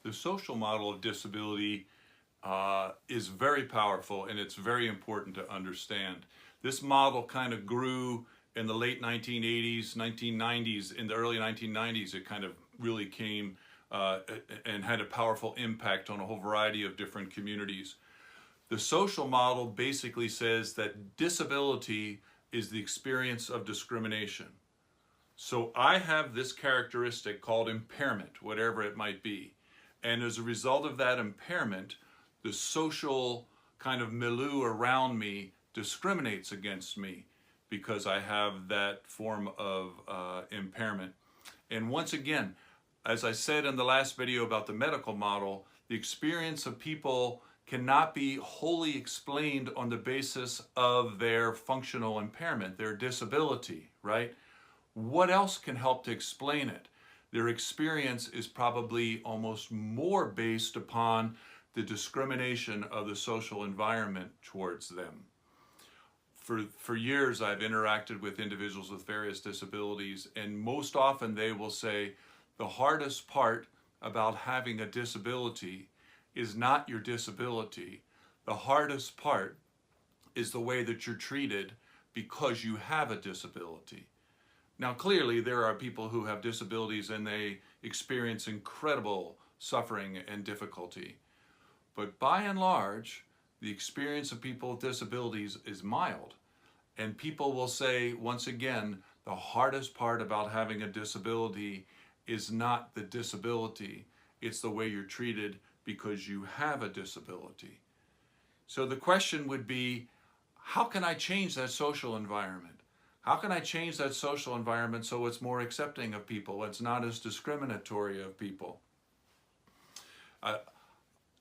the social model of disability is very powerful, and it's very important to understand. This model kind of grew in the late 1980s, 1990s. In the early 1990s, it kind of really came and had a powerful impact on a whole variety of different communities. The social model basically says that disability is the experience of discrimination. So I have this characteristic called impairment, whatever it might be. And as a result of that impairment, the social kind of milieu around me discriminates against me because I have that form of impairment. And once again, as I said in the last video about the medical model, the experience of people cannot be wholly explained on the basis of their functional impairment, their disability, right? What else can help to explain it? Their experience is probably almost more based upon the discrimination of the social environment towards them. For years, I've interacted with individuals with various disabilities, and most often they will say, the hardest part about having a disability is not your disability. The hardest part is the way that you're treated because you have a disability. Now, clearly, there are people who have disabilities and they experience incredible suffering and difficulty. But by and large, the experience of people with disabilities is mild. And people will say, once again, the hardest part about having a disability is not the disability, it's the way you're treated because you have a disability. So the question would be, how can I change that social environment? How can I change that social environment so it's more accepting of people, it's not as discriminatory of people?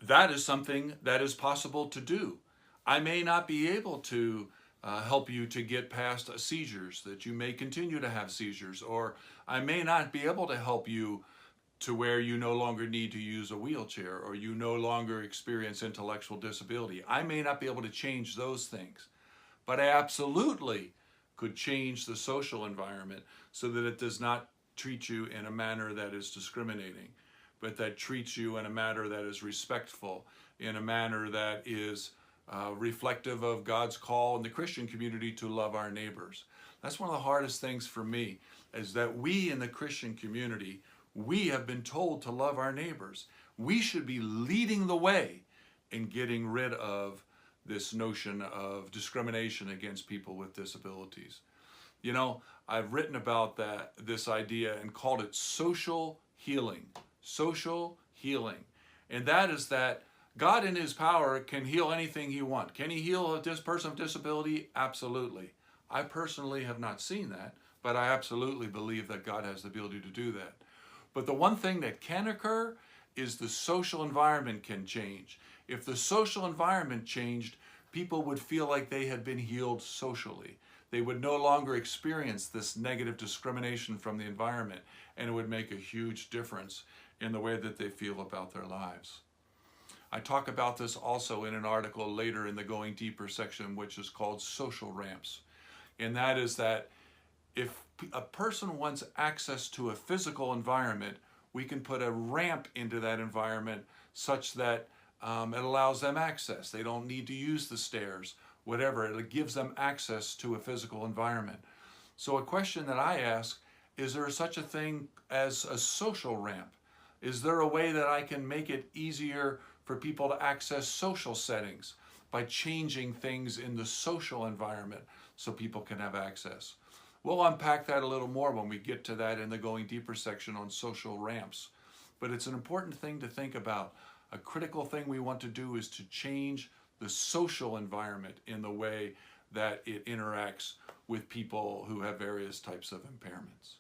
That is something that is possible to do. I may not be able to help you to get past seizures, that you may continue to have seizures, or I may not be able to help you to where you no longer need to use a wheelchair or you no longer experience intellectual disability. I may not be able to change those things, but I absolutely could change the social environment so that it does not treat you in a manner that is discriminating, but that treats you in a manner that is respectful, in a manner that is reflective of God's call in the Christian community to love our neighbors. That's one of the hardest things for me, is that we in the Christian community, we have been told to love our neighbors. We should be leading the way in getting rid of this notion of discrimination against people with disabilities. You know, I've written about this idea and called it social healing. Social healing. And that is that God in his power can heal anything he wants. Can he heal a person with disability? Absolutely. I personally have not seen that, but I absolutely believe that God has the ability to do that. But the one thing that can occur is the social environment can change. If the social environment changed, people would feel like they had been healed socially. They would no longer experience this negative discrimination from the environment, and it would make a huge difference in the way that they feel about their lives. I talk about this also in an article later in the Going Deeper section, which is called Social Ramps. And that is that if a person wants access to a physical environment, we can put a ramp into that environment such that it allows them access. They don't need to use the stairs, whatever. It gives them access to a physical environment. So a question that I ask, is there such a thing as a social ramp? Is there a way that I can make it easier for people to access social settings by changing things in the social environment so people can have access? We'll unpack that a little more when we get to that in the Going Deeper section on social ramps. But it's an important thing to think about. A critical thing we want to do is to change the social environment in the way that it interacts with people who have various types of impairments.